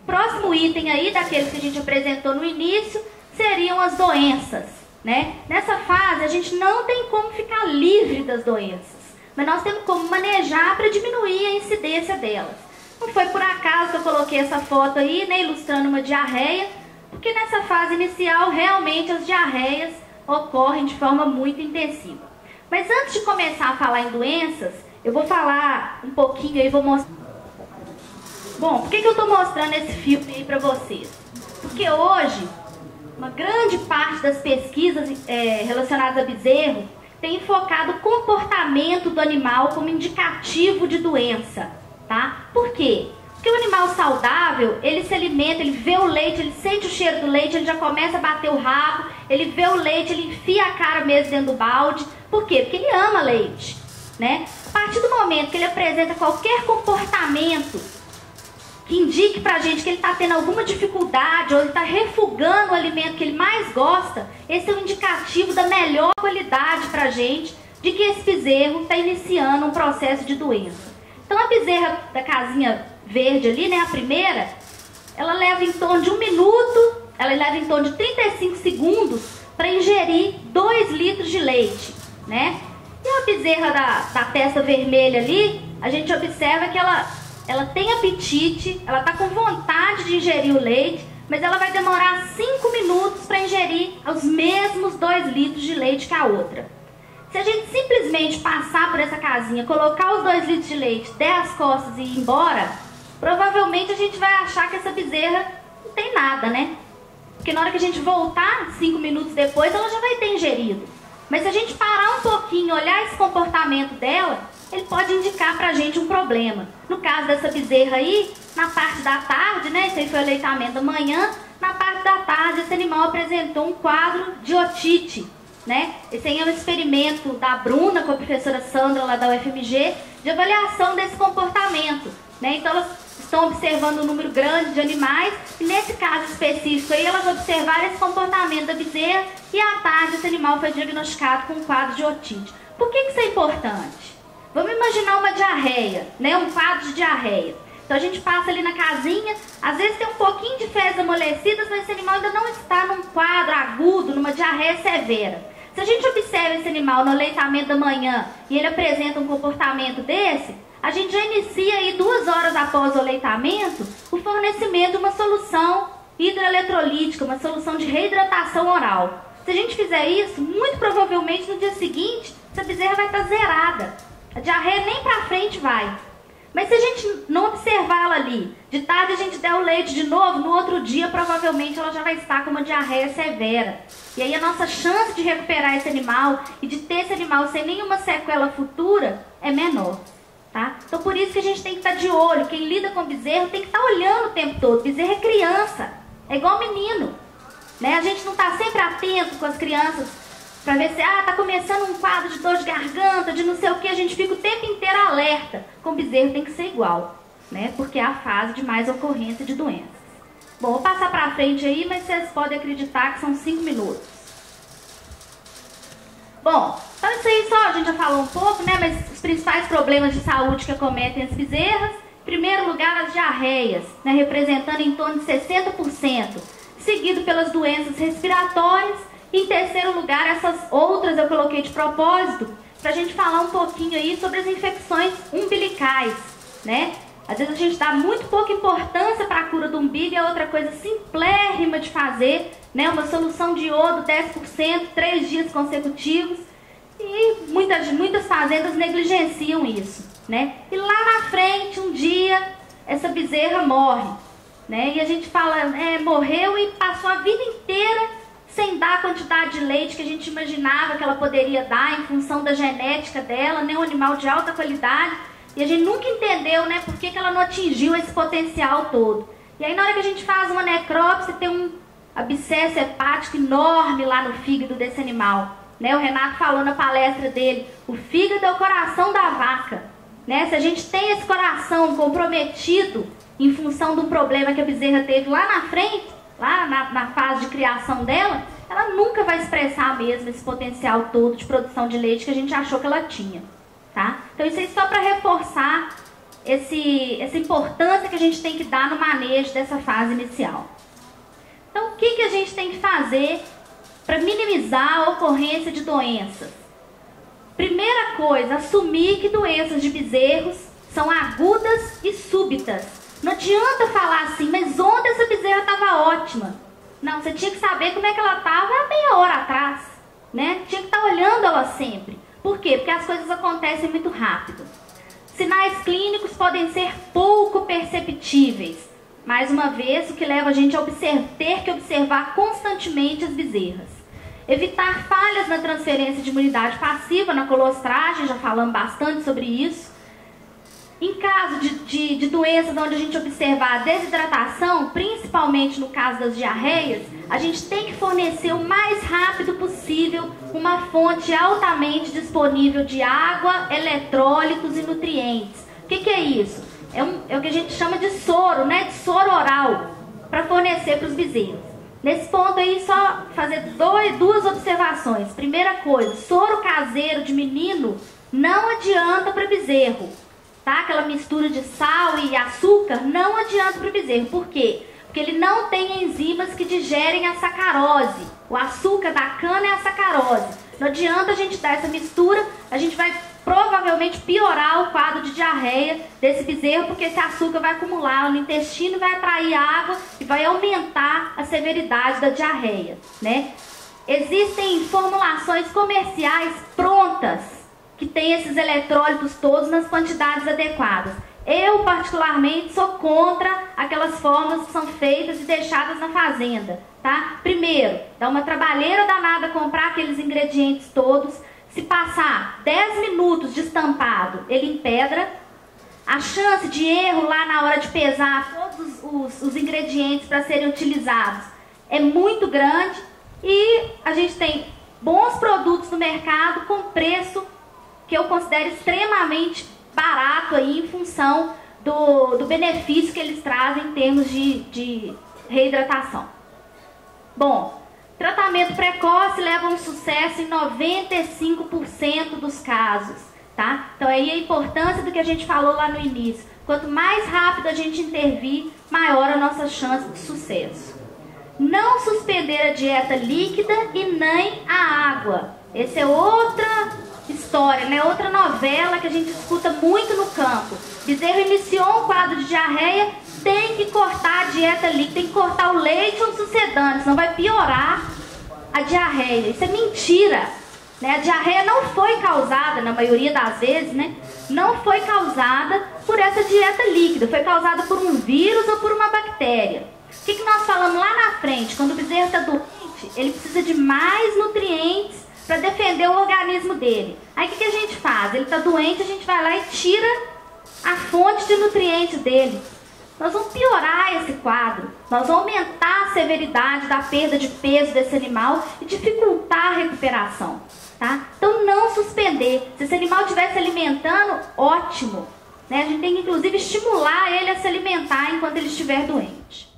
Próximo item aí, daqueles que a gente apresentou no início, seriam as doenças, né? Nessa fase, a gente não tem como ficar livre das doenças, mas nós temos como manejar para diminuir a incidência delas. Não foi por acaso que eu coloquei essa foto aí, né, ilustrando uma diarreia, porque nessa fase inicial, realmente, as diarreias ocorrem de forma muito intensiva. Mas antes de começar a falar em doenças, eu vou falar um pouquinho aí, vou mostrar. Bom, por que eu estou mostrando esse filme aí para vocês? Porque hoje, uma grande parte das pesquisas relacionadas a bezerro tem enfocado o comportamento do animal como indicativo de doença, tá? Por quê? Porque o animal saudável, ele se alimenta, ele vê o leite, ele sente o cheiro do leite, ele já começa a bater o rabo, ele vê o leite, ele enfia a cara mesmo dentro do balde. Por quê? Porque ele ama leite, né? A partir do momento que ele apresenta qualquer comportamento que indique pra gente que ele está tendo alguma dificuldade ou ele está refugando o alimento que ele mais gosta, esse é um indicativo da melhor qualidade pra gente de que esse bezerro está iniciando um processo de doença. Então a bezerra da casinha verde ali, né, a primeira, ela leva em torno de 1 minuto, ela leva em torno de 35 segundos para ingerir 2 litros de leite, né? E a bezerra da testa vermelha ali, a gente observa que ela tem apetite, ela está com vontade de ingerir o leite, mas ela vai demorar 5 minutos para ingerir os mesmos 2 litros de leite que a outra. Se a gente simplesmente passar por essa casinha, colocar os 2 litros de leite, der as costas e ir embora, provavelmente a gente vai achar que essa bezerra não tem nada, né? Porque na hora que a gente voltar, 5 minutos depois, ela já vai ter ingerido. Mas se a gente parar um pouquinho, olhar esse comportamento dela, ele pode indicar pra gente um problema. No caso dessa bezerra aí, na parte da tarde, né? Esse aí foi o aleitamento da manhã. Na parte da tarde, esse animal apresentou um quadro de otite, né? Esse aí é um experimento da Bruna com a professora Sandra lá da UFMG de avaliação desse comportamento, né? Então elas estão observando um número grande de animais e nesse caso específico aí elas observaram esse comportamento da bezerra e à tarde esse animal foi diagnosticado com um quadro de otite. Por que isso é importante? Vamos imaginar uma diarreia, né? Um quadro de diarreia. Então a gente passa ali na casinha, às vezes tem um pouquinho de fezes amolecidas, mas esse animal ainda não está num quadro agudo, numa diarreia severa. Se a gente observa esse animal no aleitamento da manhã e ele apresenta um comportamento desse, a gente já inicia aí 2 horas após o aleitamento o fornecimento de uma solução hidroeletrolítica, uma solução de reidratação oral. Se a gente fizer isso, muito provavelmente no dia seguinte, essa bezerra vai estar zerada. A diarreia nem pra frente vai. Mas se a gente não observar ela ali, de tarde a gente der o leite de novo, no outro dia provavelmente ela já vai estar com uma diarreia severa. E aí a nossa chance de recuperar esse animal e de ter esse animal sem nenhuma sequela futura é menor. Tá? Então por isso que a gente tem que estar de olho. Quem lida com bezerro tem que estar olhando o tempo todo. Bezerro é criança, é igual menino, né? A gente não está sempre atento com as crianças para ver se tá começando um quadro de dor de garganta, de não sei o que, a gente fica o tempo inteiro alerta. Com bezerro tem que ser igual, né? Porque é a fase de mais ocorrência de doenças. Bom, vou passar para frente aí, mas vocês podem acreditar que são 5 minutos. Bom, então isso aí só a gente já falou um pouco, né? Mas os principais problemas de saúde que acometem as bezerras, em primeiro lugar as diarreias, né? Representando em torno de 60%, seguido pelas doenças respiratórias. Em terceiro lugar, essas outras eu coloquei de propósito para a gente falar um pouquinho aí sobre as infecções umbilicais, né? Às vezes a gente dá muito pouca importância para a cura do umbigo, é outra coisa simplérrima de fazer, né? Uma solução de iodo 10%, 3 dias consecutivos, e muitas fazendas negligenciam isso, né? E lá na frente, um dia, essa bezerra morre, né? E a gente fala, morreu e passou a vida inteira sem dar a quantidade de leite que a gente imaginava que ela poderia dar em função da genética dela, né? Um animal de alta qualidade, e a gente nunca entendeu, né, por que ela não atingiu esse potencial todo. E aí na hora que a gente faz uma necrópsia, tem um abscesso hepático enorme lá no fígado desse animal, né? O Renato falou na palestra dele, o fígado é o coração da vaca, né? Se a gente tem esse coração comprometido em função de um problema que a bezerra teve lá na frente, lá na fase de criação dela, ela nunca vai expressar mesmo esse potencial todo de produção de leite que a gente achou que ela tinha, tá? Então isso aí só para reforçar essa importância que a gente tem que dar no manejo dessa fase inicial. Então, o que a gente tem que fazer para minimizar a ocorrência de doenças? Primeira coisa, assumir que doenças de bezerros são agudas e súbitas. Não adianta falar assim, mas ontem essa bezerra estava ótima. Não, você tinha que saber como é que ela estava meia hora atrás, né? Tinha que estar olhando ela sempre. Por quê? Porque as coisas acontecem muito rápido. Sinais clínicos podem ser pouco perceptíveis. Mais uma vez, o que leva a gente a ter que observar constantemente as bezerras. Evitar falhas na transferência de imunidade passiva, na colostragem, já falamos bastante sobre isso. Em caso de doenças onde a gente observar a desidratação, principalmente no caso das diarreias, a gente tem que fornecer o mais rápido possível uma fonte altamente disponível de água, eletrólitos e nutrientes. O que é isso? É o que a gente chama de soro, né? De soro oral, para fornecer para os bezerros. Nesse ponto aí, só fazer duas observações. Primeira coisa, soro caseiro de menino não adianta para bezerro. Tá? Aquela mistura de sal e açúcar não adianta para o bezerro. Por quê? Porque ele não tem enzimas que digerem a sacarose. O açúcar da cana é a sacarose. Não adianta a gente dar essa mistura, a gente vai provavelmente piorar o quadro de diarreia desse bezerro, porque esse açúcar vai acumular no intestino, vai atrair água e vai aumentar a severidade da diarreia, né? Existem formulações comerciais prontas que tem esses eletrólitos todos nas quantidades adequadas. Eu, particularmente, sou contra aquelas fórmulas que são feitas e deixadas na fazenda, tá? Primeiro, dá uma trabalheira danada comprar aqueles ingredientes todos. Se passar 10 minutos de estampado, ele empedra. A chance de erro lá na hora de pesar todos os ingredientes para serem utilizados é muito grande. E a gente tem bons produtos no mercado com preço que eu considero extremamente barato aí, em função do benefício que eles trazem em termos de reidratação. Bom, tratamento precoce leva a um sucesso em 95% dos casos, tá? Então aí a importância do que a gente falou lá no início. Quanto mais rápido a gente intervir, maior a nossa chance de sucesso. Não suspender a dieta líquida e nem a água. Essa é outra história, né? Outra novela que a gente escuta muito no campo. Bezerro iniciou um quadro de diarreia, tem que cortar a dieta líquida, tem que cortar o leite ou o sucedâneo, senão vai piorar a diarreia. Isso é mentira, né? A diarreia não foi causada, na maioria das vezes, né? Não foi causada por essa dieta líquida, foi causada por um vírus ou por uma bactéria. O que nós falamos lá na frente? Quando o bezerro está doente, ele precisa de mais nutrientes para defender o organismo dele. Aí o que a gente faz? Ele está doente, a gente vai lá e tira a fonte de nutrientes dele. Nós vamos piorar esse quadro, nós vamos aumentar a severidade da perda de peso desse animal e dificultar a recuperação, tá? Então não suspender. Se esse animal estiver se alimentando, ótimo, né? A gente tem que inclusive estimular ele a se alimentar enquanto ele estiver doente.